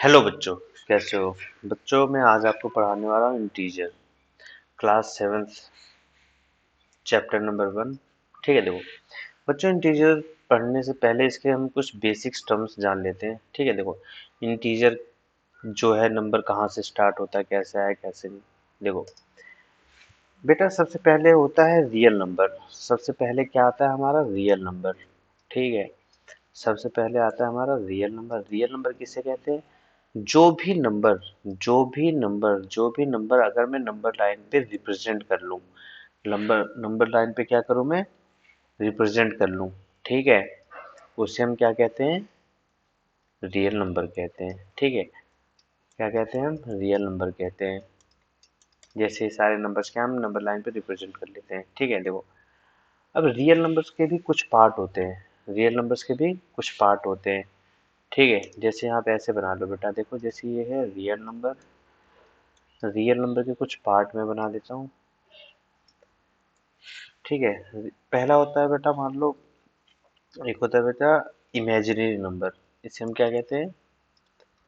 Hello बच्चों, कैसे हो? बच्चों, मैं आज आपको पढ़ाने वाला हूँ integer, class seventh, chapter number 1। ठीक है, देखो बच्चों, इंटीजर पढ़ने से पहले इसके हम कुछ बेसिक टर्म्स जान लेते हैं। ठीक है, देखो इंटीजर जो है, नंबर कहाँ से स्टार्ट होता है, कैसे आए कैसे नहीं। देखो बेटा, सबसे पहले होता है रियल नंबर। सबसे पहले क्या आता है हमारा? Real number. ठीक है, सबसे पहले आता है हमारा रियल नंबर। रियल नंबर किसे कहते हैं? जो भी नंबर अगर मैं नंबर लाइन पे रिप्रेजेंट कर लूं, नंबर नंबर लाइन पे क्या करूं मैं? रिप्रेजेंट कर लूं। ठीक है, उसे हम क्या कहते हैं? रियल नंबर कहते हैं। ठीक है, क्या कहते हैं हम? रियल नंबर कहते हैं। जैसे सारे नंबर्स क्या हम नंबर लाइन पे रिप्रेजेंट कर लेते हैं। ठीक है, देखो अब रियल नंबर्स के भी कुछ पार्ट होते हैं। रियल नंबर्स के भी कुछ पार्ट होते हैं। ठीक है, जैसे आप ऐसे बना लो बेटा, देखो जैसे ये है रियल नंबर। रियल नंबर के कुछ पार्ट में बना देता हूँ। ठीक है, पहला होता है बेटा, मान लो एक होता है बेटा इमेजिनरी नंबर। इसे हम क्या कहते हैं?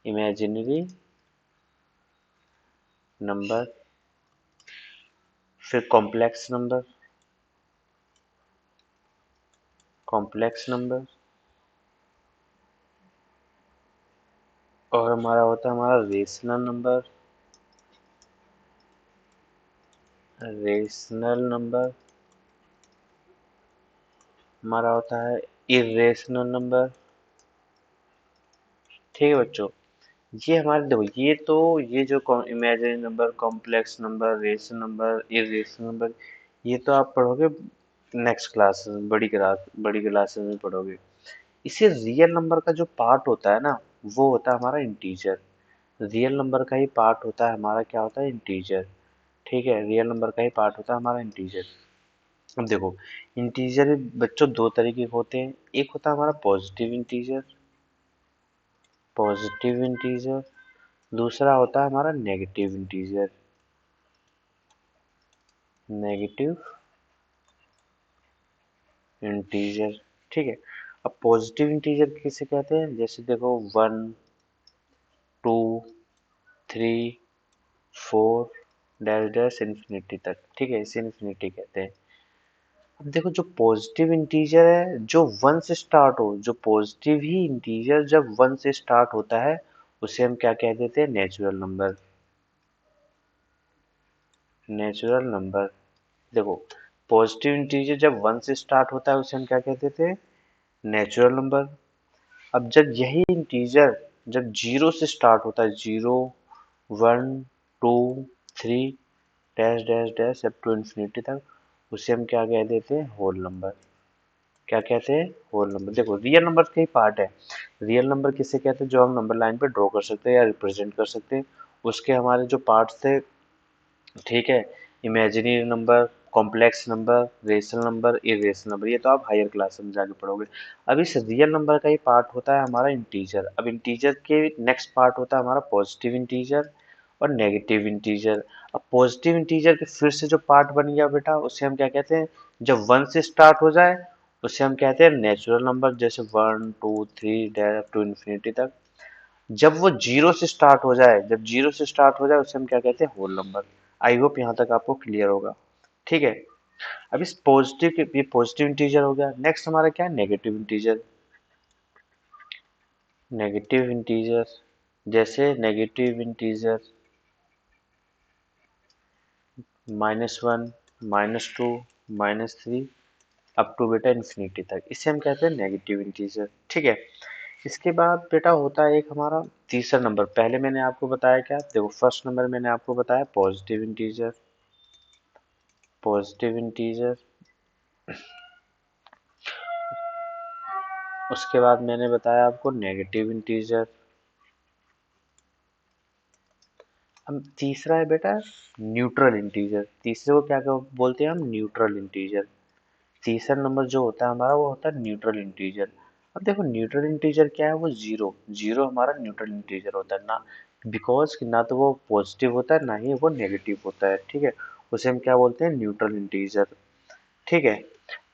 Imaginary number. फिर कॉम्प्लेक्स नंबर। Complex number. और हमारा होता है हमारा रेशनल नंबर। Rational number. हमारा होता है इरेशनल नंबर। ठीक है बच्चों, ये हमारे देखो, ये जो imaginary number, complex number, rational number, irrational number, ये तो आप पढ़ोगे नेक्स्ट क्लास में, बड़ी क्लासेस में पढ़ोगे। इसे रियल नंबर का जो पार्ट होता है ना, वो होता है हमारा इंटीजर। रियल नंबर का ही पार्ट होता है हमारा, क्या होता है? इंटीजर। ठीक है, रियल नंबर का ही पार्ट होता है हमारा इंटीजर। अब देखो, इंटीजर बच्चों दो तरीके के होते हैं। एक होता है हमारा पॉजिटिव इंटीजर। Positive integer. दूसरा होता है हमारा नेगेटिव इंटीजर। Negative integer. ठीक है, अब पॉजिटिव इंटीजर किसे कहते हैं? जैसे देखो 1, 2, 3, 4, डैश डैश इन्फिनिटी तक। ठीक है, इसे इन्फिनिटी कहते हैं। अब देखो, जो पॉजिटिव इंटीजर है जो 1 से स्टार्ट हो, जो पॉजिटिव ही इंटीजर जब 1 से स्टार्ट होता है, उसे हम क्या कह देते हैं? Natural number. Natural number. देखो, पॉजिटिव इंटीजर जब 1 से स्टार्ट होता है उसे हम क्या कहते थे? Natural number. अब जब यही इंटीजर जब 0 से स्टार्ट होता है, 0, 1, 2, 3, dash dash dash up to infinity तक, उसे हम क्या कह देते हैं? Whole number. क्या कहते हैं? Whole number. देखो, रियल नंबर का ही पार्ट है। रियल नंबर किसे कहते हैं? जो हम नंबर लाइन पे ड्रॉ कर सकते हैं या रिप्रेजेंट कर सकते हैं। उसके हमारे जो पार्ट्स थे, ठीक है, imaginary number, complex number, rational number, irrational number, ये तो आप हायर क्लास में जाके पढ़ोगे। अब इस रियल नंबर का ही पार्ट होता है हमारा इंटीजर। अब इंटीजर के नेक्स्ट पार्ट होता है हमारा पॉजिटिव इंटीजर और नेगेटिव इंटीजर। अब पॉजिटिव इंटीजर के फिर से जो पार्ट बन गया बेटा, उसे हम क्या कहते हैं? जब 1 से स्टार्ट हो जाए उसे हम कहते हैं नेचुरल नंबर, जैसे 1, 2, 3 डैश टू इन्फिनिटी तक। जब वो 0 से स्टार्ट हो जाए, उसे हम क्या कहते हैं? Whole number. आई होप यहाँ तक आपको क्लियर होगा। ठीक है, अब इस पॉजिटिव के, ये पॉजिटिव इंटीजर हो गया। नेक्स्ट हमारा क्या है? Negative integer. नेगेटिव इंटीजर, जैसे नेगेटिव इंटीजर -1, -2, -3 अप टू बेटा इन्फिनिटी तक, इसे हम कहते हैं नेगेटिव इंटीजर। ठीक है, इसके बाद बेटा होता है एक हमारा तीसरा नंबर। पहले मैंने आपको बताया क्या? देखो, फर्स्ट नंबर मैंने आपको बताया पॉजिटिव इंटीजर। Positive integer. उसके बाद मैंने बताया आपको नेगेटिव इंटीजर। अब तीसरा है बेटा न्यूट्रल इंटीजर। तीसरे को बोलते हैं हम? Neutral integer. तीसरा नंबर जो होता है हमारा, वो होता है न्यूट्रल इंटीजर। अब देखो, न्यूट्रल इंटीजर क्या है? वो जीरो। जीरो हमारा न्यूट्रल इंटीजर होता है ना, बिकॉज ना तो वो पॉजिटिव होता है ना ही वो नेगेटिव होता है। ठीक है, उसे हम क्या बोलते हैं? Neutral integer. ठीक है,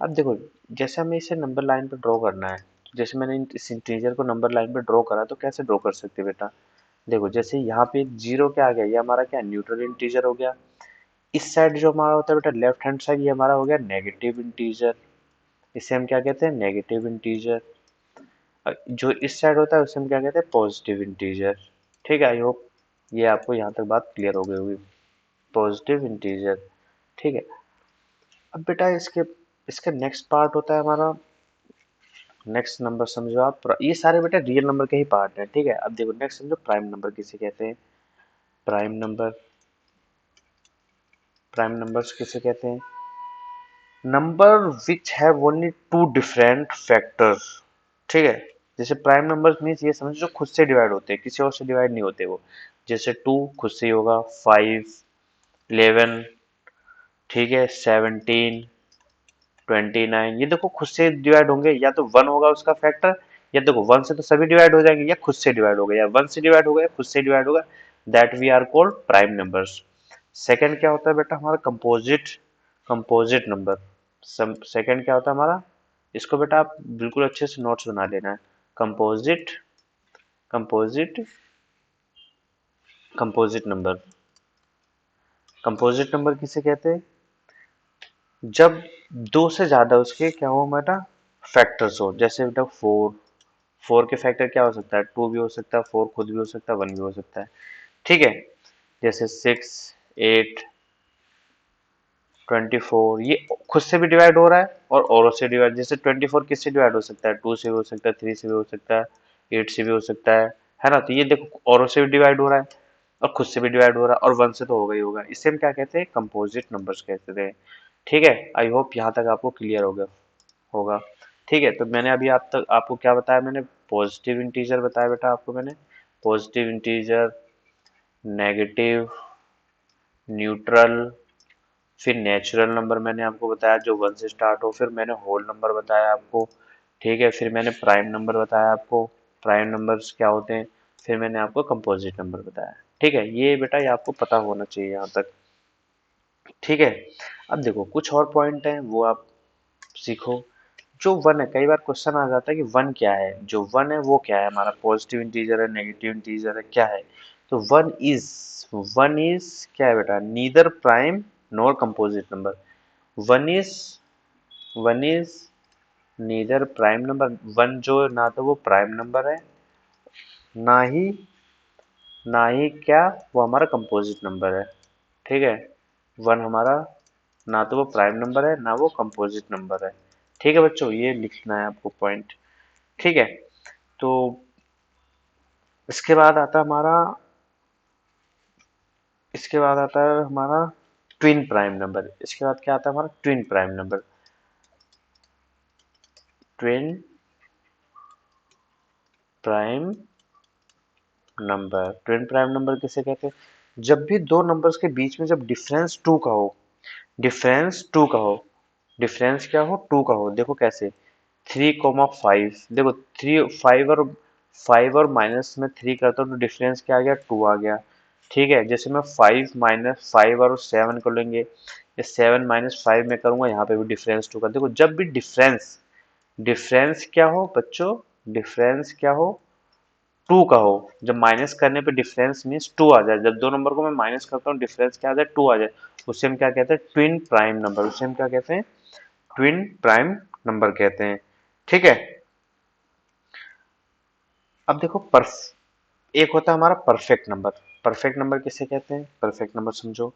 अब देखो, जैसे हमें इसे नंबर लाइन पे ड्रॉ करना है, जैसे मैंने इस इंटीजर को नंबर लाइन पे ड्रॉ करा, तो कैसे ड्रॉ कर सकते हैं बेटा? देखो जैसे यहाँ पे जीरो क्या आ गया, ये हमारा क्या न्यूट्रल इंटीजर हो गया। इस साइड जो हमारा होता है बेटा लेफ्ट हैंड साइड, ये हमारा हो गया नेगेटिव इंटीजर, इसे हम क्या कहते हैं नेगेटिव इंटीजर। जो इस साइड होता है उसे हम क्या कहते हैं पॉजिटिव इंटीजर। ठीक है, आई होप ये आपको यहाँ तक बात क्लियर हो गई होगी, पॉजिटिव इंटीजर। ठीक है, अब बेटा इसके इसका नेक्स्ट पार्ट होता है हमारा नेक्स्ट नंबर। समझो आप ये सारे बेटा रियल नंबर के ही पार्ट हैं। ठीक है, अब देखो नेक्स्ट समझो प्राइम नंबर किसे कहते हैं। प्राइम नंबर, प्राइम नंबर्स किसे कहते हैं, number which have only two different factors. ठीक है, जैसे प्राइम नंबर्स मीन्स ये समझो जो खुद से डिवाइड होते हैं, किसी और से डिवाइड नहीं होते वो। जैसे टू खुद से ही होगा, 5, 11, ठीक है, 17, 29, ये देखो खुद से डिवाइड होंगे, या तो वन होगा उसका फैक्टर, या देखो वन से तो सभी डिवाइड हो जाएंगे, या खुद से डिवाइड हो गए, या वन से डिवाइड हो गए, खुद से डिवाइड होगा, that we are called prime numbers. Second क्या होता है बेटा हमारा कंपोजिट, कंपोजिट नंबर। सेकंड क्या होता है हमारा, इसको बेटा आप बिल्कुल अच्छे से नोट्स बना लेना है। Composite, composite, composite number. Composite number किसे कहते हैं, जब दो से ज्यादा उसके क्या हो बेटा फैक्टर्स हो। जैसे बेटा फोर, फोर के फैक्टर क्या हो सकता है, टू भी हो सकता है, फोर खुद भी हो सकता है, वन भी हो सकता है। ठीक है, जैसे 6, 8, 24, ये खुद से भी डिवाइड हो रहा है और औरों से डिवाइड। जैसे 24 किससे डिवाइड हो सकता है, टू से भी हो सकता है, थ्री से भी हो सकता है, एट से भी हो सकता है ना। तो ये देखो औरों से भी डिवाइड हो रहा है और खुद से भी डिवाइड हो रहा है, और वन से तो होगा ही होगा। इससे हम क्या कहते हैं कंपोजिट नंबर्स कहते हैं। ठीक है, आई होप यहाँ तक आपको क्लियर हो गया होगा। ठीक है, तो मैंने अभी आप तक आपको क्या बताया, मैंने पॉजिटिव इंटीजर बताया बेटा आपको मैंने, पॉजिटिव इंटीजर, नेगेटिव, न्यूट्रल, फिर नेचुरल नंबर मैंने आपको बताया जो वन से स्टार्ट हो, फिर मैंने होल नंबर बताया आपको। ठीक है, फिर मैंने प्राइम नंबर बताया आपको, प्राइम नंबर्स क्या होते हैं, फिर मैंने आपको कंपोजिट नंबर बताया। ठीक है, ये बेटा ये आपको पता होना चाहिए यहाँ तक। ठीक है, अब देखो कुछ और पॉइंट हैं वो आप सीखो। जो वन है, कई बार क्वेश्चन आ जाता है कि वन क्या है, जो वन है वो क्या है हमारा, पॉजिटिव इंटीजर है, नेगेटिव इंटीजर है, क्या है। तो वन इज क्या है बेटा, neither prime nor composite number. One is one is neither prime number, one जो ना तो वो प्राइम नंबर है, ना ही क्या वो हमारा कंपोजिट नंबर है। ठीक है, वन हमारा ना तो वो प्राइम नंबर है ना वो कंपोजिट नंबर है। ठीक है बच्चों, ये लिखना है आपको पॉइंट। ठीक है, तो इसके बाद आता है हमारा, इसके बाद आता है हमारा ट्विन प्राइम नंबर। इसके बाद क्या आता है हमारा twin prime number. Twin prime number, twin prime number किसे कहते हैं, जब भी दो नंबर्स के बीच में जब डिफरेंस टू का हो, डिफरेंस टू का हो, डिफरेंस क्या हो टू का हो। देखो कैसे, 3,5, देखो थ्री, फाइव और माइनस में थ्री करता हूँ तो डिफरेंस क्या आ गया, टू आ गया। ठीक है, जैसे मैं 5 - 5 और 7 कर लेंगे, ये 7 - 5 में करूंगा, यहाँ पे भी डिफरेंस टू का। देखो जब भी डिफरेंस, डिफरेंस क्या हो बच्चों, डिफरेंस क्या हो टू का हो, जब माइनस करने पे डिफरेंस मीन्स टू आ जाए, जब दो नंबर को मैं माइनस करता हूँ डिफरेंस क्या आ जाए, टू आ जाए, उसे हम क्या कहते हैं ट्विन प्राइम नंबर, उसे हम क्या कहते हैं ट्विन प्राइम नंबर कहते हैं। ठीक है, अब देखो एक होता है हमारा परफेक्ट नंबर। परफेक्ट नंबर किसे कहते हैं, परफेक्ट नंबर समझो,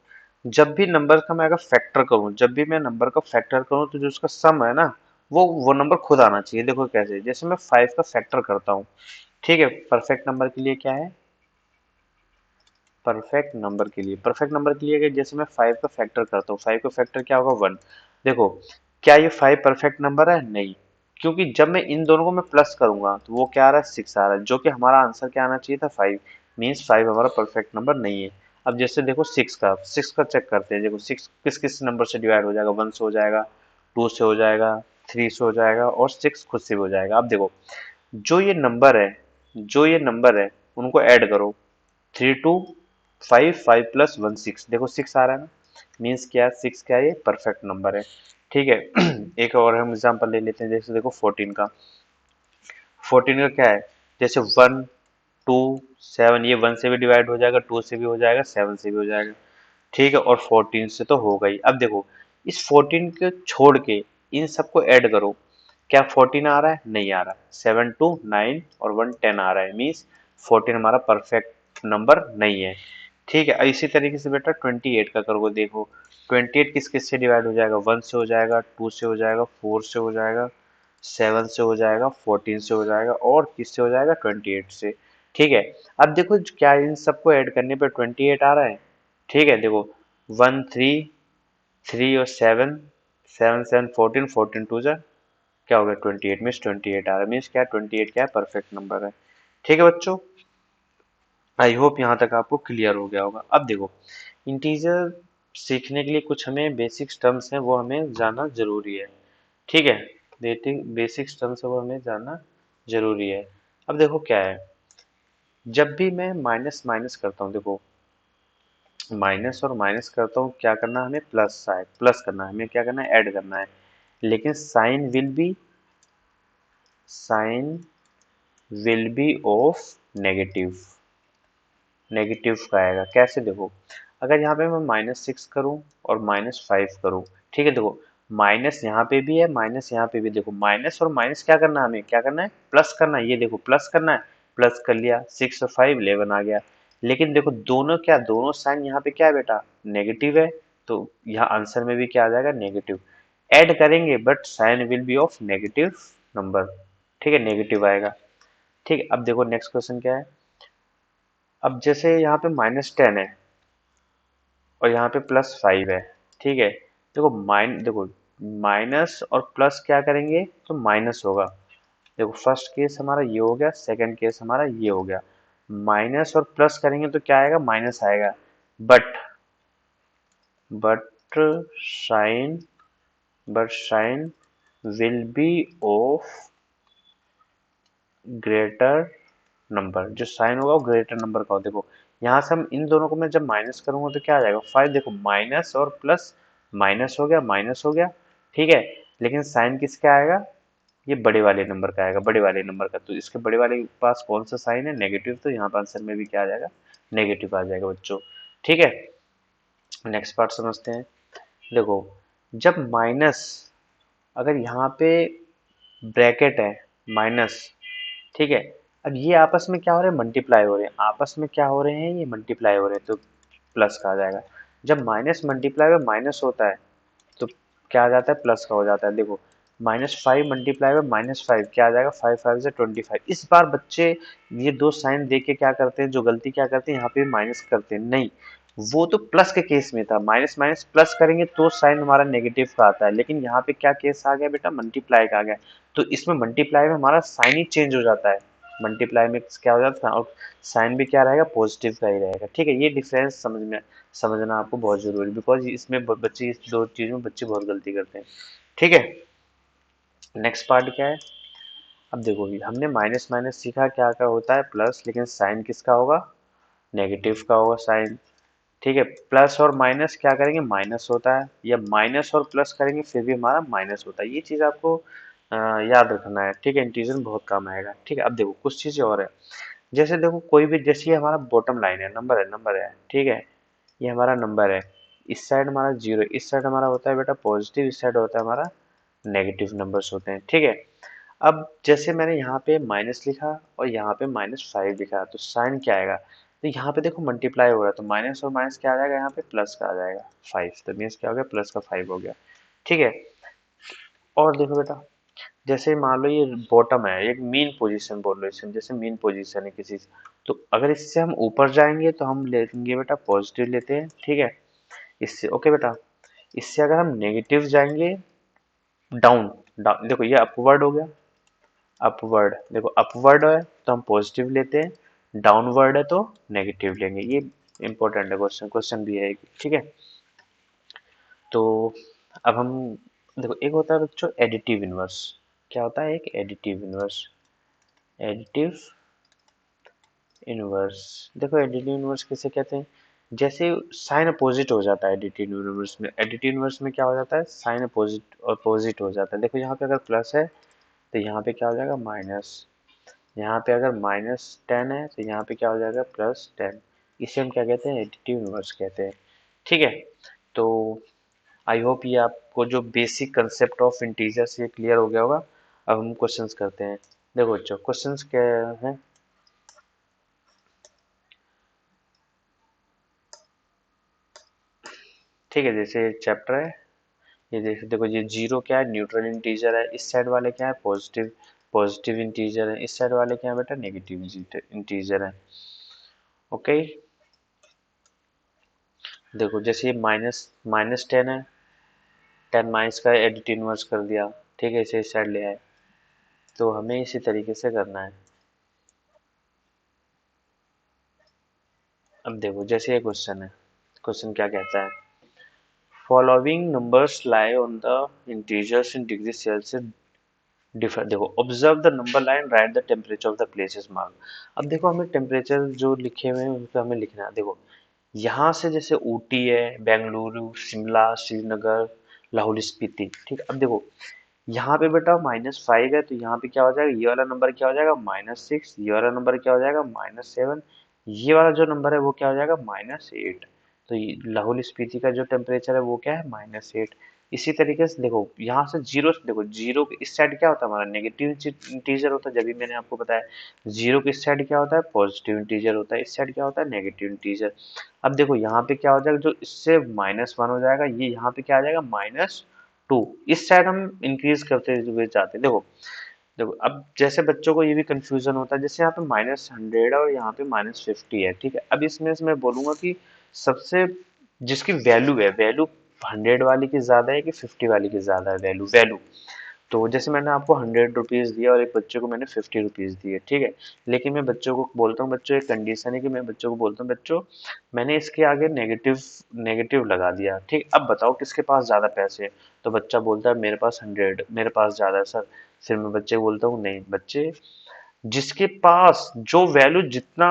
जब भी नंबर का मैं अगर फैक्टर करूं, जब भी मैं नंबर का फैक्टर करूं तो जो उसका सम है ना, वो नंबर खुद आना चाहिए। देखो कैसे, जैसे मैं 5 का फैक्टर करता हूँ, ठीक है, परफेक्ट नंबर के लिए क्या है, परफेक्ट नंबर के लिए, परफेक्ट नंबर के लिए अगर जैसे मैं 5 का फैक्टर करता हूँ, 5 का फैक्टर क्या होगा 1। देखो क्या ये 5 परफेक्ट नंबर है, नहीं, क्योंकि जब मैं इन दोनों को मैं प्लस करूंगा तो वो क्या आ रहा है 6 आ रहा है, जो कि हमारा आंसर क्या आना चाहिए था 5, मीन्स 5 हमारा परफेक्ट नंबर नहीं है। अब जैसे देखो 6 का चेक करते हैं, देखो 6 किस किस नंबर से डिवाइड हो जाएगा, 1 से हो जाएगा, 2 से हो जाएगा, 3 से हो जाएगा, और 6 खुद से भी हो जाएगा। अब देखो जो ये नंबर है, जो ये नंबर है उनको ऐड करो, 3 2 5, 5 + 1 6, देखो 6 आ रहा है ना, मीन्स क्या है 6 क्या है, ये परफेक्ट नंबर है। ठीक है, एक और हम एग्जांपल ले लेते हैं, जैसे देखो 14 का, 14 का क्या है, जैसे 1 टू, सेवन, ये वन से भी डिवाइड हो जाएगा, टू से भी हो जाएगा, सेवन से भी हो जाएगा, ठीक है, और 14 से तो हो गई। अब देखो इस 14 को छोड़ के इन सबको ऐड करो, क्या 14 आ रहा है? नहीं आ रहा। 7 2 9 और 1 10 आ रहा है, मीन्स 14 हमारा परफेक्ट नंबर नहीं है, ठीक है। इसी तरीके से बेटा 28 का करोगे, देखो 28 किस किस से डिवाइड हो जाएगा, 1 से हो जाएगा, 2 से हो जाएगा, 4 से हो जाएगा, 7 से हो जाएगा, 14 से हो जाएगा, और किससे हो जाएगा? 28 से, ठीक है। अब देखो क्या इन सबको ऐड करने पे 28 आ रहा है, ठीक है। देखो 1 3 3 और 7, 7 7 14, 14 टू जा क्या हो गया 28, मीन्स 28 आ रहा है, मीन्स क्या 28 क्या है? परफेक्ट नंबर है, ठीक है बच्चों। आई होप यहाँ तक आपको क्लियर हो गया होगा। अब देखो इंटीजर सीखने के लिए कुछ हमें बेसिक टर्म्स हैं, वो हमें जानना जरूरी है, ठीक है। बेसिक टर्म्स है वो हमें जानना जरूरी है। अब देखो क्या है, जब भी मैं माइनस माइनस करता हूँ, देखो माइनस और माइनस करता हूँ, क्या करना है हमें? प्लस साइड, प्लस करना है हमें, क्या करना है? ऐड करना है। लेकिन sign will be of negative, negative का आएगा कैसे? देखो अगर यहाँ पे मैं -6 करूँ और -5 करूँ, ठीक है, देखो माइनस यहाँ पे भी है, माइनस यहाँ पे भी, देखो माइनस और माइनस क्या करना है हमें? क्या करना है? प्लस करना है। ये देखो प्लस करना है, प्लस कर लिया, 6 और 5 11 आ गया। लेकिन देखो दोनों क्या, दोनों साइन यहाँ पे क्या है बेटा? नेगेटिव है, तो यहाँ आंसर में भी क्या आ जाएगा? नेगेटिव। ऐड करेंगे but sign will be of negative number, ठीक है, नेगेटिव आएगा, ठीक है। अब देखो नेक्स्ट क्वेश्चन क्या है, अब जैसे यहाँ पे -10 है और यहाँ पे +5 है, ठीक है। देखो माइनस और प्लस क्या करेंगे तो माइनस होगा। देखो फर्स्ट केस हमारा ये हो गया, सेकंड केस हमारा ये हो गया। माइनस और प्लस करेंगे तो क्या आएगा? माइनस आएगा। But but sign but sign will be of greater number, जो साइन होगा वो ग्रेटर नंबर का हो। देखो यहाँ से हम इन दोनों को मैं जब माइनस करूंगा तो क्या आ जाएगा? 5। देखो माइनस और प्लस, माइनस हो गया, माइनस हो गया, ठीक है। लेकिन साइन किसका आएगा? ये बड़े वाले नंबर का आएगा, बड़े वाले नंबर का। तो इसके बड़े वाले के पास कौन सा साइन है? नेगेटिव। तो यहाँ पर आंसर में भी क्या आ जाएगा? नेगेटिव आ जाएगा बच्चों, ठीक है। नेक्स्ट पार्ट समझते हैं। देखो जब माइनस, अगर यहाँ पे ब्रैकेट है माइनस, ठीक है, अब ये आपस में क्या हो रहे हैं? मल्टीप्लाई हो रहे हैं, आपस में क्या हो रहे हैं? ये मल्टीप्लाई हो रहे हैं, तो प्लस का आ जाएगा। जब माइनस मल्टीप्लाई में माइनस होता है तो क्या आ जाता है? प्लस का हो जाता है। देखो -5 मल्टीप्लाई में -5 क्या आ जाएगा? 5 5 से 25। इस बार बच्चे ये दो साइन देख के क्या करते हैं, जो गलती क्या करते हैं, यहाँ पे माइनस करते हैं, नहीं, वो तो प्लस के केस में था, माइनस माइनस प्लस करेंगे तो साइन हमारा नेगेटिव का आता है। लेकिन यहाँ पे क्या केस आ गया बेटा? मल्टीप्लाई का आ गया। तो इसमें मल्टीप्लाई में हमारा साइन ही चेंज हो जाता है, मल्टीप्लाई में क्या हो जाता है, और साइन भी क्या रहेगा? पॉजिटिव का ही रहेगा, ठीक है। ये डिफरेंस समझना आपको बहुत जरूरी है, बिकॉज इसमें बच्चे इस दो चीज में बच्चे बहुत गलती करते हैं, ठीक है। नेक्स्ट पार्ट क्या है, अब देखो हमने माइनस माइनस सीखा क्या क्या होता है? प्लस, लेकिन साइन किसका होगा? नेगेटिव का होगा साइन, ठीक है। प्लस और माइनस क्या करेंगे? माइनस होता है, या माइनस और प्लस करेंगे फिर भी हमारा माइनस होता है। ये चीज आपको याद रखना है, ठीक है, इंटीजर में बहुत काम आएगा, ठीक है। अब देखो कुछ चीजें और है, जैसे देखो कोई भी, जैसे ये हमारा बॉटम लाइन है, नंबर है, ठीक है, ये हमारा नंबर है, इस साइड हमारा जीरो, इस साइड हमारा होता है बेटा पॉजिटिव, इस साइड होता है हमारा नेगेटिव नंबर्स होते हैं, ठीक है। अब जैसे मैंने यहाँ पे माइनस लिखा और यहाँ पे -5 लिखा, तो साइन क्या आएगा? तो यहाँ पे देखो मल्टीप्लाई हो रहा है, तो माइनस और माइनस क्या आ जाएगा? यहाँ पे प्लस का आ जाएगा 5, तो मीन्स क्या हो गया? प्लस का 5 हो गया, ठीक है। और देखो बेटा, जैसे मान लो ये बॉटम है, एक मीन पोजीशन बोल लो इसे, जैसे मीन पोजीशन है किसी, तो अगर इससे हम ऊपर जाएंगे तो हम लेंगे बेटा पॉजिटिव लेते हैं, ठीक है, इससे ओके बेटा। इससे अगर हम नेगेटिव जाएंगे, डाउन, डाउन देखो ये अपवर्ड हो गया, अपवर्ड, देखो अपवर्ड है तो हम पॉजिटिव लेते हैं, डाउनवर्ड है तो नेगेटिव लेंगे। ये इंपॉर्टेंट है, क्वेश्चन क्वेश्चन भी है, ठीक है। तो अब हम देखो, एक होता है बच्चों एडिटिव इनवर्स, क्या होता है? एक एडिटिव इनवर्स, एडिटिव इनवर्स, देखो एडिटिव इनवर्स किसे कहते हैं? जैसे साइन अपोजिट हो जाता है एडिटिव इनवर्स में, एडिटिव इनवर्स में क्या हो जाता है? साइन अपोजिट अपोजिट हो जाता है। देखो यहाँ पे अगर प्लस है तो यहाँ पे क्या हो जाएगा? माइनस, यहाँ पे अगर -10 है तो यहाँ पे क्या हो जाएगा +10। इसे हम क्या कहते हैं, एडिटिव इनवर्स कहते हैं। ठीक है, तो आई होप ये आपको जो बेसिक कंसेप्ट ऑफ इंटीजर्स ये क्लियर हो गया होगा। अब हम क्वेश्चंस करते हैं। देखो बच्चों, क्वेश्चंस क्या है। ठीक है, जैसे चैप्टर है, ये देखो ये जीरो क्या है, न्यूट्रल इंटीजर है। इस साइड वाले क्या है, पॉजिटिव पॉजिटिव इंटीजर है। इस साइड वाले क्या है बेटा, नेगेटिव इंटीजर है। ओके, देखो जैसे ये माइनस 10 है, 10 माइनस का एडिट इनवर्स कर दिया। ठीक है, इसे इस साइड ले आए। तो हमें इसी तरीके से करना है। अब देखो जैसे ये क्वेश्चन है, क्वेश्चन क्या कहता है, following numbers lie on the integers in degree Celsius differ. देखो, observe the number line, write the temperature of the places mark. अब देखो हमें टेम्परेचर जो लिखे हुए हैं उन पे हमें लिखना है। देखो यहाँ से जैसे ऊटी है, बेंगलुरु, शिमला, श्रीनगर, लाहौल स्पीति। ठीक है, अब देखो यहाँ पे बेटा -5 है, तो यहाँ पे क्या हो जाएगा, ये वाला नंबर क्या हो जाएगा -6, ये वाला नंबर क्या हो जाएगा -7, ये वाला जो नंबर है वो क्या हो जाएगा -8। तो लाहौल स्पीति का जो टेम्परेचर है वो क्या है -8। इसी तरीके से देखो यहाँ से जीरो, देखो जीरो के इस साइड क्या होता है हमारा, नेगेटिव इंटीजर होता है। जब भी मैंने आपको बताया जीरो के इस साइड क्या होता है, पॉजिटिव इंटीजर होता है। इस साइड क्या होता है, नेगेटिव इंटीजर। अब देखो यहाँ पे क्या हो जाएगा, जो इससे -1 हो जाएगा, ये यहाँ पे क्या आ जाएगा -2। इस साइड हम इंक्रीज करते हुए जाते हैं। देखो देखो, अब जैसे बच्चों को ये भी कंफ्यूजन होता है, जैसे यहाँ पे -100 है और यहाँ पे -50 है। ठीक है, अब इसमें से मैं बोलूंगा कि सबसे जिसकी वैल्यू है, वैल्यू 100 वाली की ज्यादा है कि 50 वाली की ज्यादा है, वैल्यू वैल्यू। तो जैसे मैंने आपको 100 रुपीज दिया और एक बच्चे को मैंने 50 रुपीज दिए। ठीक है, लेकिन मैं बच्चों को बोलता हूँ, बच्चों एक कंडीशन है कि मैं बच्चों को बोलता हूँ, बच्चों मैंने इसके आगे नेगेटिव नेगेटिव लगा दिया। ठीक, अब बताओ किसके पास ज्यादा पैसे हैं। तो बच्चा बोलता है मेरे पास 100, मेरे पास ज्यादा है सर। फिर मैं बच्चे को बोलता हूँ नहीं बच्चे, जिसके पास जो वैल्यू जितना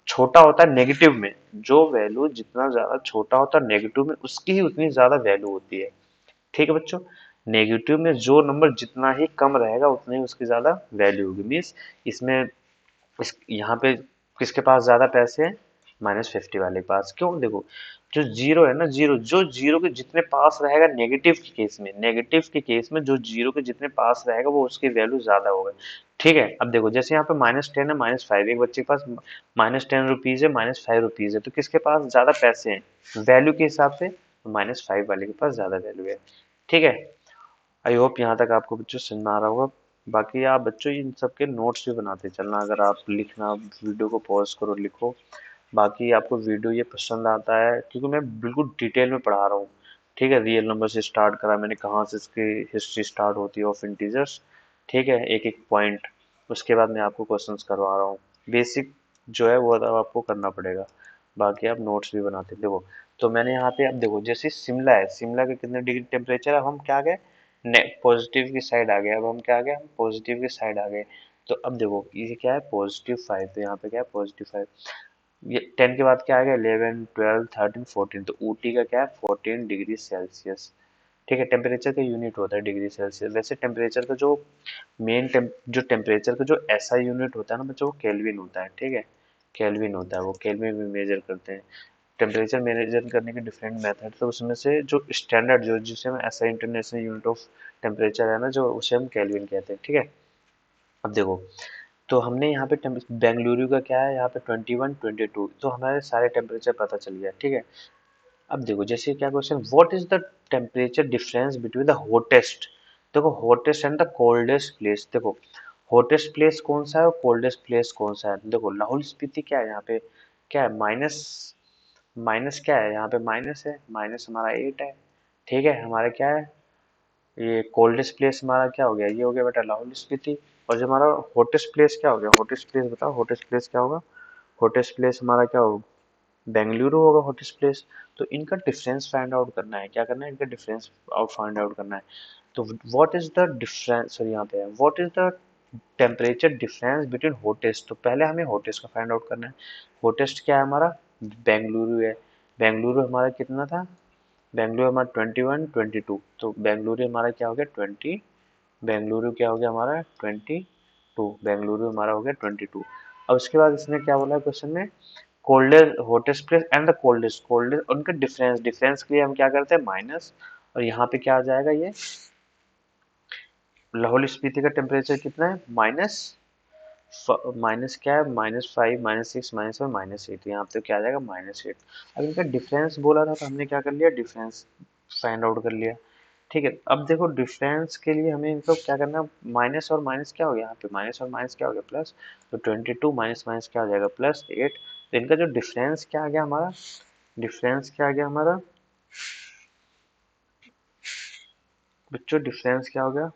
छोटा होता है नेगेटिव में, जो वैल्यू जितना ज्यादा छोटा होता है नेगेटिव में, उसकी ही उतनी ज्यादा वैल्यू होती है। ठीक है बच्चों, नेगेटिव में जो नंबर जितना ही कम रहेगा उतनी ही उसकी ज्यादा वैल्यू होगी। मीन्स इसमें यहाँ पे किसके पास ज्यादा पैसे हैं, -50 वाले के पास। क्यों, देखो जो जीरो है ना, जीरो जो जीरो के जितने पास रहेगा नेगेटिव के केस में, नेगेटिव के केस में जो जीरो के जितने पास रहेगा वो उसकी वैल्यू ज्यादा होगा। ठीक है, अब देखो जैसे यहाँ पे -10 है, -5, एक बच्चे के पास -10 रुपीज है, -5 रुपीज है, तो किसके पास ज्यादा पैसे हैं वैल्यू के हिसाब से, -5 वाले के पास ज्यादा वैल्यू है। ठीक है, आई होप यहाँ तक आपको बच्चों समझ में आ रहा होगा। बाकी आप बच्चों इन सब के नोट्स भी बनाते चलना, अगर आप लिखना, वीडियो को पॉज करो लिखो। बाकी आपको वीडियो ये पसंद आता है क्योंकि मैं बिल्कुल डिटेल में पढ़ा रहा हूँ। ठीक है, रियल नंबर से स्टार्ट करा मैंने, कहाँ से इसकी हिस्ट्री स्टार्ट होती है ऑफ इंटीजर्स। ठीक है, एक एक पॉइंट, उसके बाद मैं आपको क्वेश्चंस करवा रहा हूँ। बेसिक जो है वो अब आपको करना पड़ेगा, बाकी आप नोट्स भी बनाते देखो। तो मैंने यहाँ पे अब देखो जैसे शिमला है, शिमला के कितने डिग्री टेम्परेचर है, अब हम क्या गए पॉजिटिव की साइड आ गए। अब हम क्या आ गए, हम पॉजिटिव की साइड आ गए। तो अब देखो ये क्या है, +5, तो यहाँ पे क्या है +5। ये 10 के बाद क्या आएगा, 11, 12, 13, 14। तो ऊटी का क्या है 14 डिग्री सेल्सियस। ठीक है, टेम्परेचर का यूनिट होता है डिग्री सेल्सियस। वैसे टेम्परेचर का जो जो टेम्परेचर का जो ऐसा यूनिट होता है ना बच्चों, वो केल्विन होता है। ठीक है, केल्विन होता है, वो केल्विन में मेजर करते हैं। टेम्परेचर मेजर करने के डिफरेंट मेथड, तो उसमें से जो स्टैंडर्ड जो जिसे हम ऐसा इंटरनेशनल यूनिट ऑफ टेम्परेचर है ना, जो उसे हम केल्विन कहते हैं। ठीक है, अब देखो तो हमने यहाँ पे बेंगलुरु का क्या है, यहाँ पे 21, 22, तो हमारे सारे टेम्परेचर पता चल गया। ठीक है, अब देखो जैसे क्या question, what is the temperature difference between the hottest. देखो hottest and the coldest place. देखो हॉटेस्ट प्लेस कौन सा है और कोल्डेस्ट प्लेस कौन सा है। देखो लाहौल स्पीति क्या है, यहाँ पे क्या है, माइनस माइनस क्या है, यहाँ पे माइनस है, माइनस हमारा 8 है। ठीक है, हमारा क्या है, ये कोल्डेस्ट प्लेस हमारा क्या हो गया, ये हो गया बेटा लाहौल स्पीति। और जो हमारा हॉटेस्ट प्लेस क्या हो गया, हॉटेस्ट प्लेस बताओ, हॉटेस्ट प्लेस क्या होगा, हॉटेस्ट प्लेस हमारा क्या होगा, बेंगलुरु होगा हॉटेस्ट प्लेस। तो इनका डिफरेंस फाइंड आउट करना है, क्या करना है, इनका डिफरेंस फाइंड आउट करना है। तो what is the difference, sorry यहाँ पे है, what is the temperature difference between hottest. तो पहले हमें हॉटेस्ट का फाइंड आउट करना है। हॉटेस्ट क्या है हमारा, बेंगलुरु है। बेंगलुरु हमारा कितना था, बेंगलुरु हमारा 21, 22। तो बेंगलुरु हमारा क्या हो गया 20, बेंगलुरु क्या हो गया हमारा 20, टू, बेंगलुरु हमारा हो गया 22। अब उसके बाद इसने क्या बोला है क्वेश्चन में, coldest hottest place and the coldest, coldest उनका डिफरेंस, डिफरेंस के लिए हम क्या करते हैं माइनस, और यहाँ पे क्या आ जाएगा, ये लाहौल स्पीति का टेम्परेचर कितना है, माइनस, माइनस क्या है, -5, -6, -7, -8, यहाँ पे तो क्या आ जाएगा -8। अब इनका डिफरेंस बोला था तो हमने क्या कर लिया, डिफरेंस फाइंड आउट कर लिया। ठीक है, अब देखो डिफरेंस के लिए हमें इनको क्या करना है, माइनस और माइनस क्या हो गया यहाँ पे, माइनस और माइनस क्या हो गया प्लस, तो 22 माइनस माइनस क्या हो जाएगा +8। तो इनका जो डिफरेंस क्या आ गया हमारा, डिफरेंस क्या आ गया हमारा बच्चों, डिफरेंस क्या हो गया,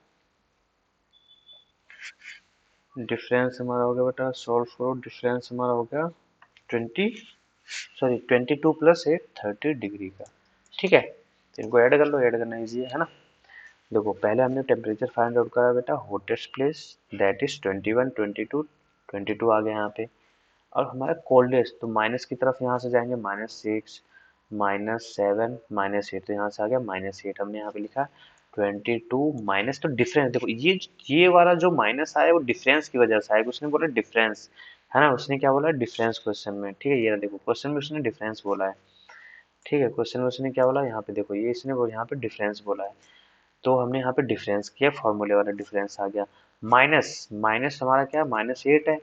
डिफरेंस हमारा हो गया बेटा, सॉल्व करो, डिफरेंस हमारा हो गया 20, सॉरी 22 + 8 30 डिग्री का। ठीक है, तो इनको ऐड कर लो, ऐड करना इजी है ना। देखो पहले हमने टेम्परेचर फाइंड आउट करा बेटा, हॉटेस्ट प्लेस दैट इज 21, 22, 22 आ गया यहाँ पे। और हमारा कोल्डेस्ट, तो माइनस की तरफ यहाँ से जाएंगे, -6, -7, -8, तो यहाँ से आ गया -8, हमने यहाँ पे लिखा 22 माइनस, तो डिफरेंस देखो, ये वाला जो माइनस आया वो डिफरेंस की वजह से आया, उसने बोला डिफरेंस, है ना, उसने क्या बोला डिफरेंस क्वेश्चन में। ठीक है, ये देखो क्वेश्चन में उसने डिफरेंस बोला है। ठीक है, क्वेश्चन में उसने क्या बोला, यहाँ पे देखो ये इसने वो यहाँ पे डिफरेंस बोला है, तो हमने यहाँ पे डिफरेंस किया, फॉर्मूले वाला डिफरेंस आ गया। माइनस, माइनस हमारा क्या है, -8 है,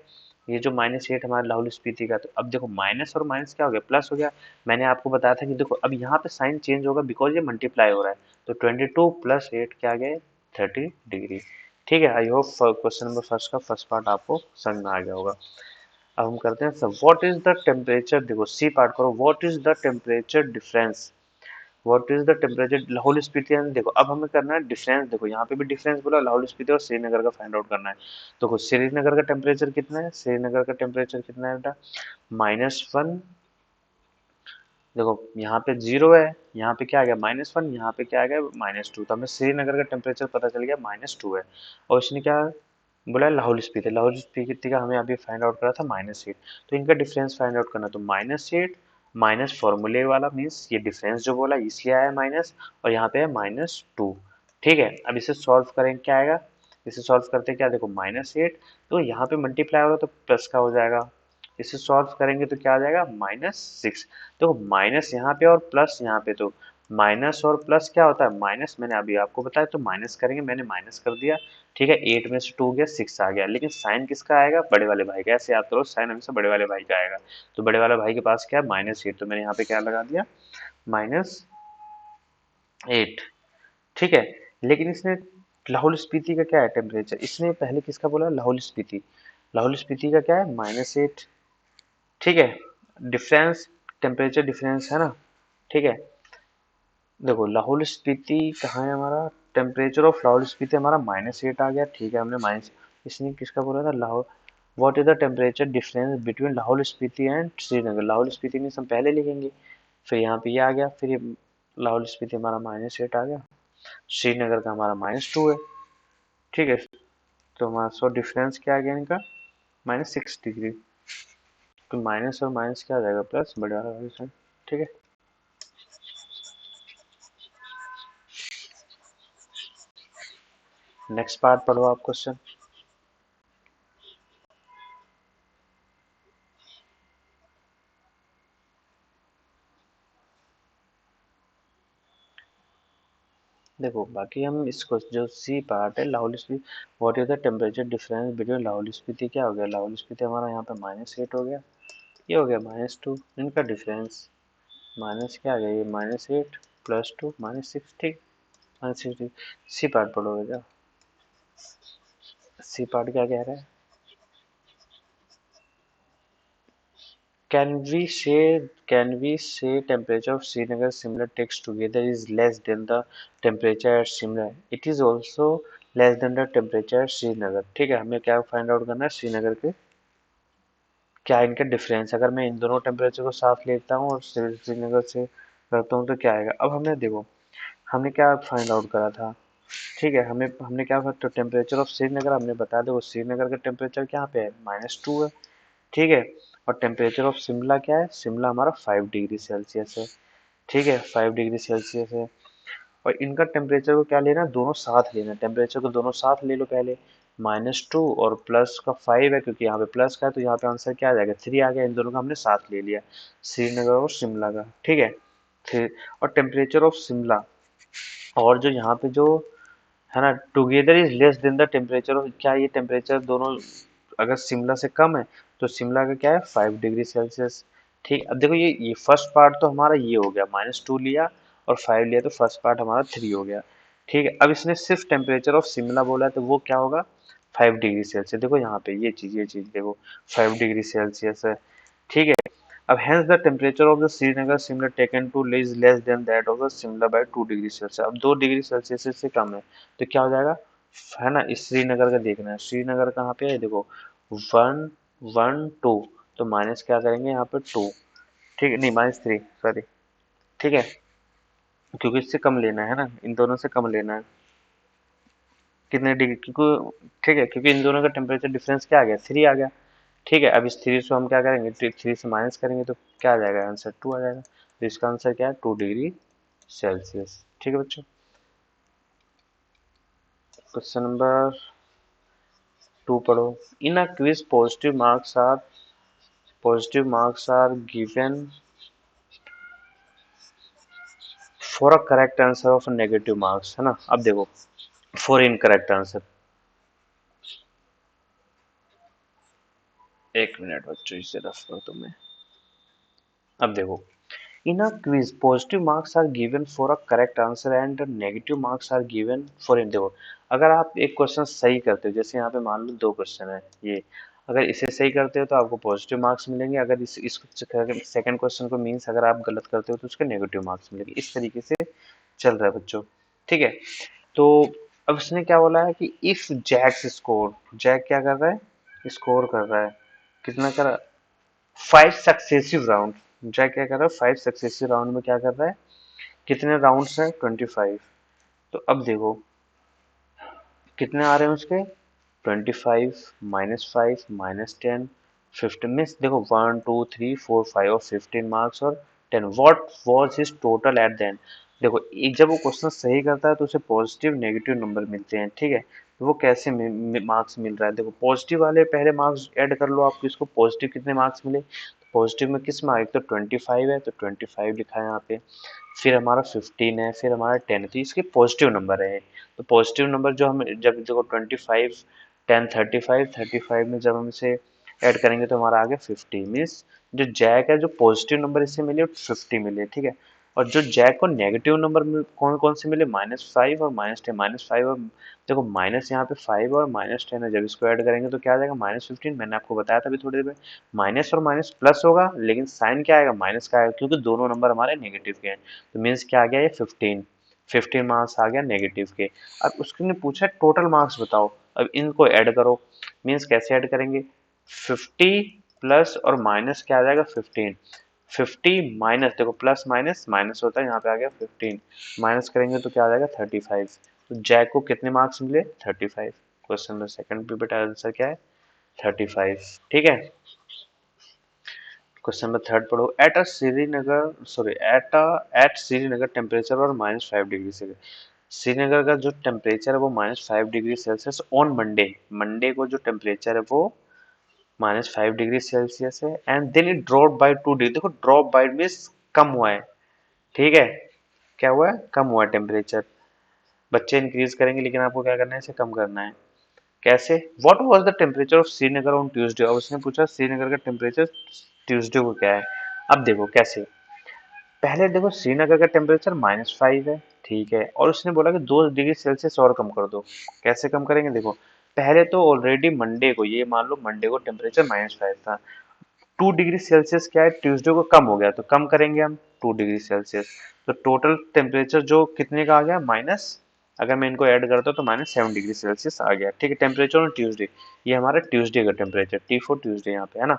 ये जो -8 हमारा लाहौल स्पीति का, तो अब देखो माइनस और माइनस क्या हो गया, प्लस हो गया। मैंने आपको बताया था कि देखो अब यहाँ पे साइन चेंज होगा बिकॉज ये मल्टीप्लाई हो रहा है, तो 22 + 8 क्या आ गया, 30 डिग्री। ठीक है, I hope question number first का फर्स्ट पार्ट आपको समझ में आ गया होगा। अब हम करते हैं सब, व्हाट इज द टेम्परेचर, देखो सी पार्ट करो, what is the temperature difference, what is the temperature Lahaul Spiti and, देखो अब हमें करना है डिफरेंस, देखो यहाँ पे भी डिफरेंस बोला, लाहौल स्पीति और श्रीनगर का फाइंड आउट करना है। देखो श्रीनगर का टेम्परेचर कितना है, श्रीनगर का टेम्परेचर कितना है बेटा, -1, देखो यहाँ पे 0 है, यहाँ पे क्या आ गया -1, यहाँ पे क्या आ गया -2, तो हमें श्रीनगर का टेम्परेचर पता चल गया -2 है। और इसने क्या बोला, लाहौल स्पीति, लाहौल स्पीति का हमें अभी फाइंड आउट करा था -8, तो इनका डिफरेंस फाइंड आउट करना, तो -8 माइनस फॉर्मूले वाला मीन्स ये डिफरेंस जो बोला इसलिए आया माइनस, और यहाँ पे है -2। ठीक है, अब इसे सॉल्व करेंगे क्या आएगा, इसे सॉल्व करते क्या, देखो -8, तो यहाँ पे मल्टीप्लाई होगा तो प्लस का हो जाएगा, इसे सॉल्व करेंगे तो क्या आ जाएगा -6। देखो माइनस यहाँ पे और प्लस यहाँ पे, तो माइनस और प्लस क्या होता है, माइनस मैंने अभी आपको बताया, तो माइनस करेंगे, मैंने माइनस कर दिया। ठीक है, 8 में से 2 गया, 6 आ गया, लेकिन साइन किसका आएगा, बड़े वाले भाई का, ऐसे याद करो साइन हमेशा बड़े वाले भाई का आएगा। तो बड़े वाले भाई के पास क्या है -8, तो मैंने यहाँ पे क्या लगा दिया -8। ठीक है, लेकिन इसने लाहौल स्पीति का क्या है टेम्परेचर, इसने पहले किसका बोला, लाहौल स्पीति, लाहौल स्पीति का क्या है -8। ठीक है, डिफरेंस, टेम्परेचर डिफरेंस है ना। ठीक है, देखो लाहौल स्पीति कहाँ है हमारा, टेम्परेचर ऑफ लाहौल स्पीति हमारा -8 आ गया। ठीक है, हमने माइनस, इसने किसका बोला था, Lahaul, what is the temperature difference between Lahaul Spiti and Srinagar, Lahaul Spiti में हम पहले लिखेंगे, फिर यहाँ पे ये आ गया, फिर ये लाहौल स्पीति हमारा -8 आ गया, श्रीनगर का हमारा -2 है। ठीक है, तो हमारा सो डिफरेंस क्या आ गया इनका, -6 डिग्री, तो माइनस और माइनस क्या आ जाएगा प्लस, बड़े वाला वाला। ठीक है, नेक्स्ट पार्ट पढ़ो आप क्वेश्चन। देखो बाकी हम इसको जो सी पार्ट है, Lahaul Spiti, what is the temperature difference between Lahaul Spiti, क्या हो गया, लाहौल स्पीति हमारा यहाँ पे -8 हो गया, ये हो गया -2, इनका डिफरेंस माइनस क्या आ गया, ये -8 +2 -6। ठीक, -6, सी पार्ट पढ़ोगे क्या, सी पार्ट क्या कह रहा है, Can we say temperature of Srinagar similar takes together is less than the temperature at Shimla? It is also less than the temperature at Srinagar. ठीक है, हमें क्या फाइंड आउट करना है, श्रीनगर के क्या इनका डिफरेंस, अगर मैं इन दोनों टेम्परेचर को साथ लेता हूँ और श्रीनगर से करता हूँ तो क्या आएगा। अब हमने देखो हमने क्या फाइंड आउट करा था। ठीक है, हमें हमने क्या तो टेम्परेचर ऑफ श्रीनगर हमने बता दो, श्रीनगर का टेम्परेचर क्या पे है, -2 है। ठीक है, और टेम्परेचर ऑफ शिमला क्या है, शिमला हमारा 5 डिग्री सेल्सियस है। ठीक है, 5 डिग्री सेल्सियस है, और इनका टेम्परेचर को क्या लेना, दोनों साथ लेना, टेम्परेचर को दोनों साथ ले लो पहले। -2 और प्लस का 5 है, क्योंकि यहाँ पे प्लस का है तो यहाँ पे आंसर क्या आ जाएगा 3 आ गया। इन दोनों का हमने साथ ले लिया, श्रीनगर और शिमला का, ठीक है। फिर और टेम्परेचर ऑफ शिमला, और जो यहाँ पे जो है ना, together is less than the temperature of, क्या ये टेम्परेचर दोनों अगर शिमला से कम है तो शिमला का क्या है 5 डिग्री सेल्सियस। ठीक, अब देखो ये फर्स्ट पार्ट तो हमारा ये हो गया, -2 लिया और 5 लिया तो फर्स्ट पार्ट हमारा 3 हो गया। ठीक है, अब इसने सिर्फ टेम्परेचर ऑफ शिमला बोला है तो वो क्या होगा 5 डिग्री सेल्सियस। देखो यहाँ पे ये चीज देखो 5 डिग्री सेल्सियस है, ठीक है। अब hence the temperature of the Srinagar Shimla taken to is less than that of the Shimla by 2 degree Celsius. अब 2 डिग्री सेल्सियस से कम है तो क्या हो जाएगा, है ना, इस श्रीनगर का देखना है। श्रीनगर कहाँ पे है देखो 1 1 2, तो माइनस क्या करेंगे यहाँ पे 2, ठीक है, नहीं -3 सॉरी, ठीक है, क्योंकि इससे कम लेना है ना, इन दोनों से कम लेना है। कितने डिग्री, क्योंकि ठीक है, क्योंकि इन दोनों का टेम्परेचर डिफरेंस क्या आ गया 3 आ गया। ठीक है, अब इस 3 से हम क्या करेंगे 3 से माइनस करेंगे तो क्या आ जाएगा आंसर 2 आ जाएगा। तो इसका आंसर क्या है 2 डिग्री सेल्सियस। ठीक है बच्चों, क्वेश्चन नंबर 2 पढ़ो। In a quiz positive marks are given for a correct answer of negative marks, है ना। अब देखो फॉर इनकरेक्ट आंसर, एक मिनट बच्चों इसे रफ कर दो मैं। अब देखो in a quiz positive marks are given for a correct answer and negative marks are given for इन, देखो अगर आप एक क्वेश्चन सही करते हो, जैसे यहाँ पे मान लो 2 क्वेश्चन है ये, अगर इसे सही करते हो तो आपको पॉजिटिव मार्क्स मिलेंगे, अगर इस सेकंड क्वेश्चन को मीन्स अगर आप गलत करते हो तो उसके नेगेटिव मार्क्स मिलेंगे। इस तरीके से चल रहा है बच्चों, ठीक है। तो अब इसने क्या बोला है कि इफ जैक्स स्कोर, जैक क्या कर रहा है स्कोर कर रहा है, कितना कर 5 सक्सेसिव राउंड, जैक क्या कर रहा है 5 सक्सेसिव राउंड में क्या कर रहा है, कितने राउंड्स हैं 25। तो अब देखो कितने आ रहे हैं उसके 25 -5 -10 15 में देखो 1 2 3 4 5 और 15 मार्क्स और 10, what was his total at the end. देखो एक जब वो क्वेश्चन सही करता है तो उसे पॉजिटिव नेगेटिव नंबर मिलते हैं, ठीक है। तो वो कैसे मार्क्स मिल रहा है, देखो पॉजिटिव वाले पहले मार्क्स ऐड कर लो, आपको इसको पॉजिटिव कितने मार्क्स मिले, पॉजिटिव में किस मार्क, तो 25 है तो 25 लिखा है यहाँ पे, फिर हमारा 15 है, फिर हमारा 10 है, तो इसके पॉजिटिव नंबर है। तो पॉजिटिव नंबर जो हम जब देखो 25 10 35 में जब हम इसे ऐड करेंगे तो हमारा आ गया 50, मीन्स जो जैक है जो पॉजिटिव नंबर इससे मिले 50 मिले, ठीक है। और जो जैक को नेगेटिव नंबर कौन कौन से मिले -5 और -10, -5 और देखो माइनस यहाँ पे 5 और -10 है, जब इसको ऐड करेंगे तो क्या आ जाएगा -15। मैंने आपको बताया था अभी थोड़ी देर में, माइनस और माइनस प्लस होगा लेकिन साइन क्या आएगा माइनस का आएगा, क्योंकि दोनों नंबर हमारे नेगेटिव के हैं। तो मीन्स क्या आ गया ये 15 मार्क्स आ गया नेगेटिव के। अब उसके ने पूछा टोटल मार्क्स बताओ, अब इनको ऐड करो, मीन्स कैसे ऐड करेंगे 50 प्लस और माइनस क्या आ जाएगा 15, 50 माइनस देखो प्लस माइनस माइनस होता है, यहाँ पे आ गया 15 माइनस करेंगे तो क्या आ जाएगा 35। तो जैक को कितने मार्क्स मिले 35। क्वेश्चन नंबर सेकंड पे बेटा आंसर क्या है 35, ठीक है। क्वेश्चन नंबर थर्ड पढ़ो। एट श्रीनगर टेम्परेचर और -5 डिग्री से, श्रीनगर का जो टेम्परेचर है वो -5 degree Celsius on Monday, Monday को जो टेम्परेचर है वो -5 डिग्री सेल्सियस है, and then it drop by 2 degree. देखो ड्रॉप बाय मीन्स कम हुआ है, ठीक है, क्या हुआ है कम हुआ है टेम्परेचर। बच्चे इंक्रीज करेंगे लेकिन आपको क्या करना है इसे कम करना है। कैसे, what was the temperature of Srinagar on Tuesday, और उसने पूछा श्रीनगर का टेम्परेचर ट्यूसडे को क्या है। अब देखो कैसे, पहले देखो श्रीनगर का टेम्परेचर -5 है, ठीक है, और उसने बोला कि 2 डिग्री सेल्सियस और कम कर दो। कैसे कम करेंगे, देखो पहले तो ऑलरेडी मंडे को, ये मान लो मंडे को टेम्परेचर -5 था, 2 डिग्री सेल्सियस क्या है ट्यूसडे को कम हो गया, तो कम करेंगे हम 2 डिग्री सेल्सियस। तो टोटल टेम्परेचर जो कितने का आ गया माइनस, अगर मैं इनको ऐड करता हूँ तो -7 डिग्री सेल्सियस आ गया, ठीक है। टेम्परेचर ऑन ट्यूसडे, ये हमारा ट्यूसडे का टेम्परेचर T4 ट्यूसडे यहाँ पे है ना।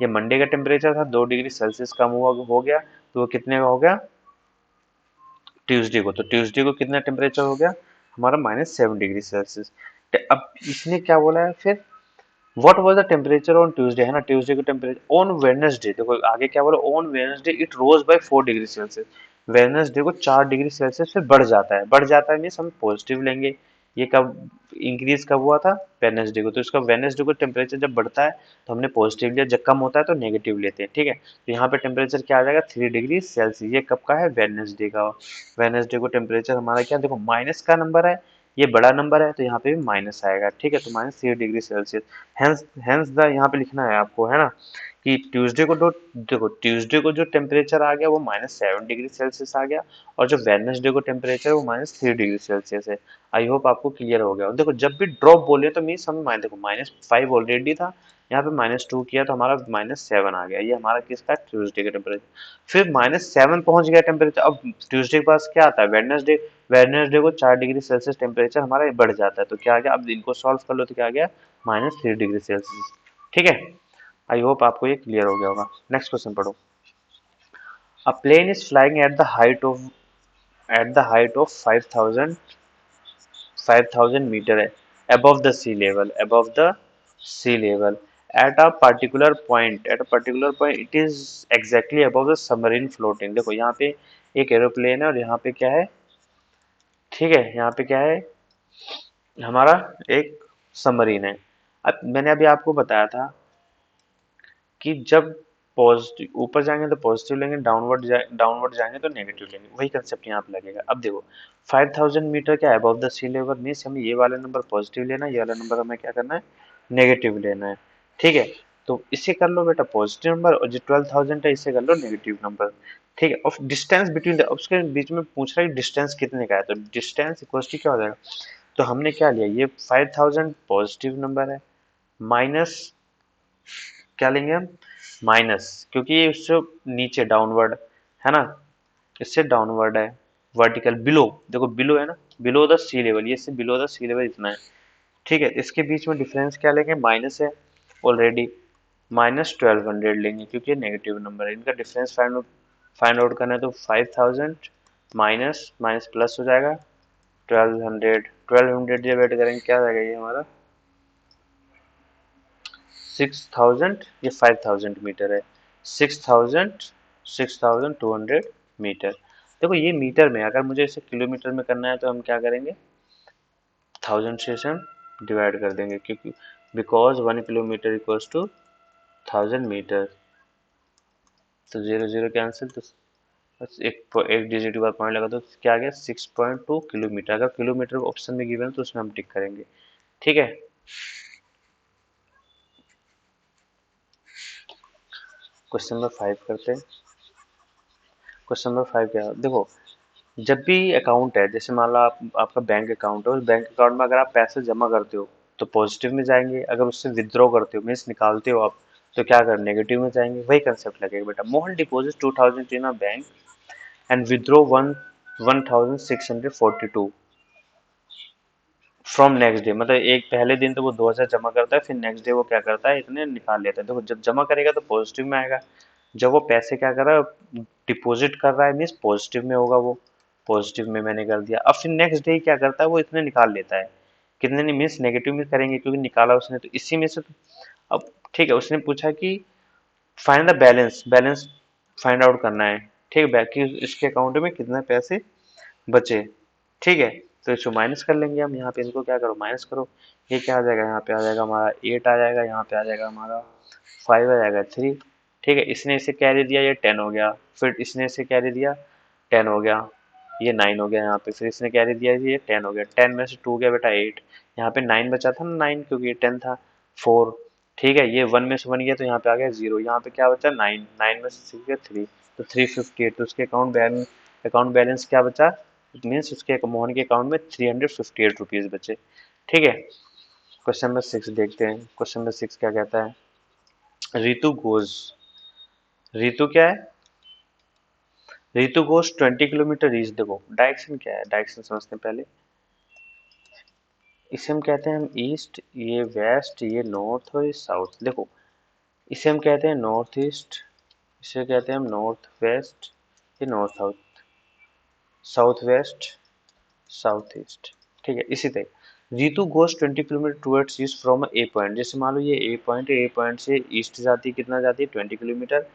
ये मंडे का टेम्परेचर था 2 डिग्री सेल्सियस कम हुआ हो गया, तो वो कितने का हो गया ट्यूसडे को, तो ट्यूसडे को कितना टेम्परेचर हो गया हमारा -7 डिग्री सेल्सियस। अब इसने क्या बोला है फिर, what was the temperature on Tuesday, है ना, ट्यूसडे का टेम्परेचर ऑन वेडनेसडे, देखो आगे क्या बोला on Wednesday it rose by 4 degree Celsius, Wednesday को 4 डिग्री सेल्सियस से बढ़ जाता है, बढ़ जाता है मीन्स हम पॉजिटिव लेंगे, ये कब इंक्रीज कब हुआ था? वेडनेसडे को। तो इसका वेडनेसडे को टेम्परेचर जब बढ़ता है तो हमने पॉजिटिव लिया, जब कम होता है तो नेगेटिव लेते हैं, ठीक है। तो यहाँ पे टेम्परेचर क्या आ जाएगा? 3 डिग्री सेल्सियस। ये कब का है? वेडनेसडे का। वेडनेसडे को टेम्परेचर हमारा क्या, देखो माइनस का नंबर है, ये बड़ा नंबर है तो यहाँ पे भी माइनस आएगा, ठीक है। तो -3 degree Celsius. Hence hence the यहाँ पे लिखना है आपको, है ना, कि ट्यूसडे को जो, देखो ट्यूसडे को जो टेम्परेचर आ गया वो -7 डिग्री सेल्सियस आ गया, और जो वेडनेसडे को टेम्परेचर वो -3 डिग्री सेल्सियस है। आई होप आपको क्लियर हो गया हो। देखो जब भी ड्रॉप बोले तो मीन्स हम देखो -5 ऑलरेडी था, यहाँ पे -2 किया तो हमारा -7 आ गया। ये हमारा किसका? ट्यूसडे का टेम्परेचर। फिर -7 पहुंच गया टेम्परेचर। अब ट्यूसडे के पास क्या आता है? वेडनेसडे। वेडनेसडे को 4 डिग्री सेल्सियस टेम्परेचर हमारा बढ़ जाता है, तो क्या आ गया? अब इनको सॉल्व कर लो तो क्या आ गया? -3 डिग्री सेल्सियस, ठीक है। आई होप आपको ये क्लियर हो गया होगा। नेक्स्ट क्वेश्चन पढ़ो। A plane is flying at the height of 5,000 metre है, above the sea level, above the sea level, at a particular point it is exactly above the submarine floating। देखो यहाँ पे एक aeroplane है और यहाँ पे क्या है, ठीक है, यहाँ पे क्या है, हमारा एक सबमरीन है। अब मैंने अभी आपको बताया था कि जब पॉजिटिव ऊपर जाएंगे तो पॉजिटिव लेंगे, डाउनवर्ड जाएंगे तो नेगेटिव लेंगे, वही कंसेप्ट यहाँ पे लगेगा। अब देखो 5,000 मीटर क्या above the sea level, means हमें ये वाला नंबर पॉजिटिव लेना है, ये वाला नंबर हमें क्या करना है? नेगेटिव लेना है, ठीक है। तो इसे कर लो बेटा पॉजिटिव नंबर, और जो 12,000 है इसे कर लो नेगेटिव नंबर, ठीक है। और डिस्टेंस बिटवीन द, उसके बीच में पूछ रहा है डिस्टेंस कितने का है, तो डिस्टेंस इक्वल टू क्या हो जाएगा? तो हमने क्या लिया, ये 5,000 पॉजिटिव नंबर है, माइनस क्या लेंगे हम? माइनस, क्योंकि ये उससे नीचे डाउनवर्ड है ना, इससे डाउनवर्ड है। वर्टिकल बिलो, देखो बिलो है ना, बिलो द सी लेवल, ये से बिलो द सी लेवल इतना है, ठीक है। इसके बीच में डिफरेंस क्या लेंगे? माइनस है ऑलरेडी, -1200 लेंगे क्योंकि ये नेगेटिव नंबर है। इनका डिफरेंस फाइंड आउट करना है, तो 5,000 माइनस माइनस प्लस हो जाएगा 1200 जब ऐड करेंगे क्या आ जाएगा ये हमारा? 6,000, ये 5,000 मीटर है, 6,200 मीटर। देखो ये मीटर में, अगर मुझे इसे किलोमीटर में करना है तो हम क्या करेंगे? 1000 से इसे हम डिवाइड कर देंगे, क्योंकि because 1 kilometre equals to 1000 metre. तो 0 0 कैंसिल, तो बस एक डिजिट के बाद पॉइंट लगा दो, क्या आ गया? 6.2 किलोमीटर। अगर किलोमीटर ऑप्शन में गिवन है तो उसमें हम टिक करेंगे, ठीक है। क्वेश्चन नंबर 5 करते हैं। क्वेश्चन नंबर 5 क्या है? देखो जब भी अकाउंट है, जैसे मान लो आपका बैंक अकाउंट है, उस बैंक अकाउंट में अगर आप पैसे जमा करते हो तो पॉजिटिव में जाएंगे, अगर उससे विथड्रॉ करते हो मीन्स निकालते हो आप, तो क्या कर नेगेटिव में जाएंगे, वही कंसेप्ट लगेगा बेटा। Mohan deposit 2,000 in a bank and withdraw 1,642 from next day. मतलब एक पहले दिन तो वो 2,000 जमा करता है, फिर नेक्स्ट डे वो क्या करता है, इतने निकाल लेता है। देखो जब जमा करेगा तो पॉजिटिव में आएगा, जब वो पैसे क्या कर रहा है, डिपॉजिट कर रहा है, मीन्स पॉजिटिव में होगा वो, पॉजिटिव में मैंने कर दिया। अब फिर नेक्स्ट डे क्या करता है, वो इतने निकाल लेता है, कितने नहीं, मीन्स नेगेटिव में करेंगे क्योंकि निकाला उसने, तो इसी में से अब ठीक है, उसने पूछा कि find the balance, balance find out करना है, ठीक है, बाकी इसके अकाउंट में कितने पैसे बचे, ठीक है। तो इसको माइनस कर लेंगे हम, यहाँ पे इनको क्या करो, माइनस करो। ये क्या आ जाएगा, यहाँ पे आ जाएगा हमारा 8 आ जाएगा, यहाँ पे आ जाएगा हमारा 5 आ जाएगा 3, ठीक है। इसने इसे कैरी दिया, ये 10 हो गया, फिर इसने इसे कैरी दिया 10 हो गया, ये 9 हो गया यहाँ पे, फिर इसने कैरी दिया, ये 10 हो गया, 10 में से 2 गया बेटा 8, यहाँ पे 9 बचा था ना, 9 क्योंकि ये 10 था 4, ठीक है। ये 1 में से 1 गया तो यहाँ पे आ गया 0, यहाँ पे क्या बचा 9, 9 में से 6 गया 3, तो 358, तो उसके अकाउंट बैलेंस क्या बचा, मीन्स उसके मोहन के अकाउंट में 358 रुपीज बचे, ठीक है। क्वेश्चन नंबर 6 देखते हैं। क्वेश्चन नंबर 6 क्या कहता है? रितु गोज, रितु क्या है? Ritu goes 20 kilometre reach. देखो डायरेक्शन क्या है, डायरेक्शन समझते हैं पहले। इसे हम कहते हैं हम ईस्ट, ये वेस्ट, ये नॉर्थ और ये साउथ। देखो इसे हम कहते हैं नॉर्थ ईस्ट, इसे कहते हैं हम नॉर्थ वेस्ट, ये north south, south west, south east, ठीक है। इसी तरह Ritu goes 20 kilometre towards east from A point. जैसे मान लो ये ए पॉइंट है, ए पॉइंट से ईस्ट जाती है, कितना जाती है 20 किलोमीटर।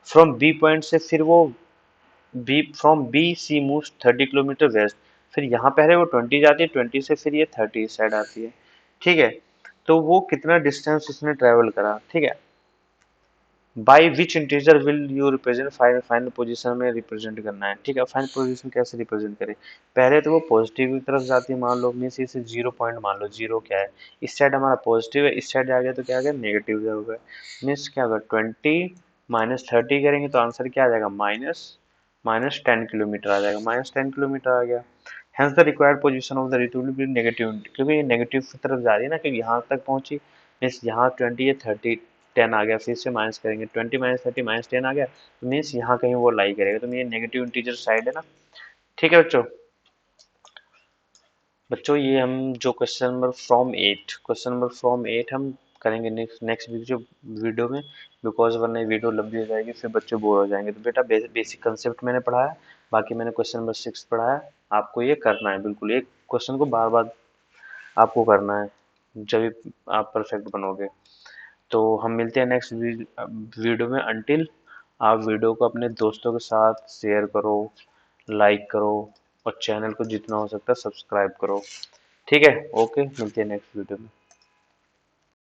फ्रॉम बी पॉइंट से फिर वो B from B C moves 30 kilometre west. फिर यहाँ पहले वो 20 जाती है, 20 से फिर ये 30 इस साइड आती है, ठीक है। तो वो कितना डिस्टेंस इसने ट्रेवल करा, ठीक है। By which integer will you represent, final position में रिप्रेजेंट करना है, ठीक है। फाइनल पोजीशन कैसे रिप्रेजेंट करें, पहले तो वो पॉजिटिव की तरफ जाती है, मान लो मीन्स इसे 0 पॉइंट मान लो, 0 क्या है, इस साइड हमारा पॉजिटिव है, इस साइड आ गया तो क्या आ गया, नेगेटिव हो गया। मीन्स क्या होगा, 20 - 30 करेंगे तो आंसर क्या आ जाएगा, माइनस माइनस 10 किलोमीटर आ जाएगा, -10 किलोमीटर आ गया। Hence the required position of the return will be negative, क्योंकि ये नेगेटिव की तरफ जा रही है ना, क्योंकि यहाँ तक पहुंची, मीन्स यहाँ 20 है, 30 10 आ गया, फिर से माइनस करेंगे, 20 - 30 -10 आ गया, तो मीन्स यहाँ कहीं वो लाई करेगा, तो ये नेगेटिव इंटीजर साइड है ना, ठीक है बच्चों। बच्चों ये हम जो क्वेश्चन नंबर फ्रॉम 8 हम करेंगे नेक्स्ट नेक्स्ट वीडियो में, बिकॉज वरना ये वीडियो लंबी हो जाएगी, फिर बच्चे बोर हो जाएंगे। तो बेटा बेसिक कंसेप्ट मैंने पढ़ाया, बाकी मैंने क्वेश्चन नंबर 6 पढ़ाया, आपको ये करना है, बिल्कुल एक क्वेश्चन को बार बार आपको करना है, जब आप परफेक्ट बनोगे। तो हम मिलते हैं नेक्स्ट वीडियो में, अंटिल आप वीडियो को अपने दोस्तों के साथ शेयर करो, लाइक करो, और चैनल को जितना हो सकता है सब्सक्राइब करो, ठीक है। ओके, मिलते हैं नेक्स्ट वीडियो में।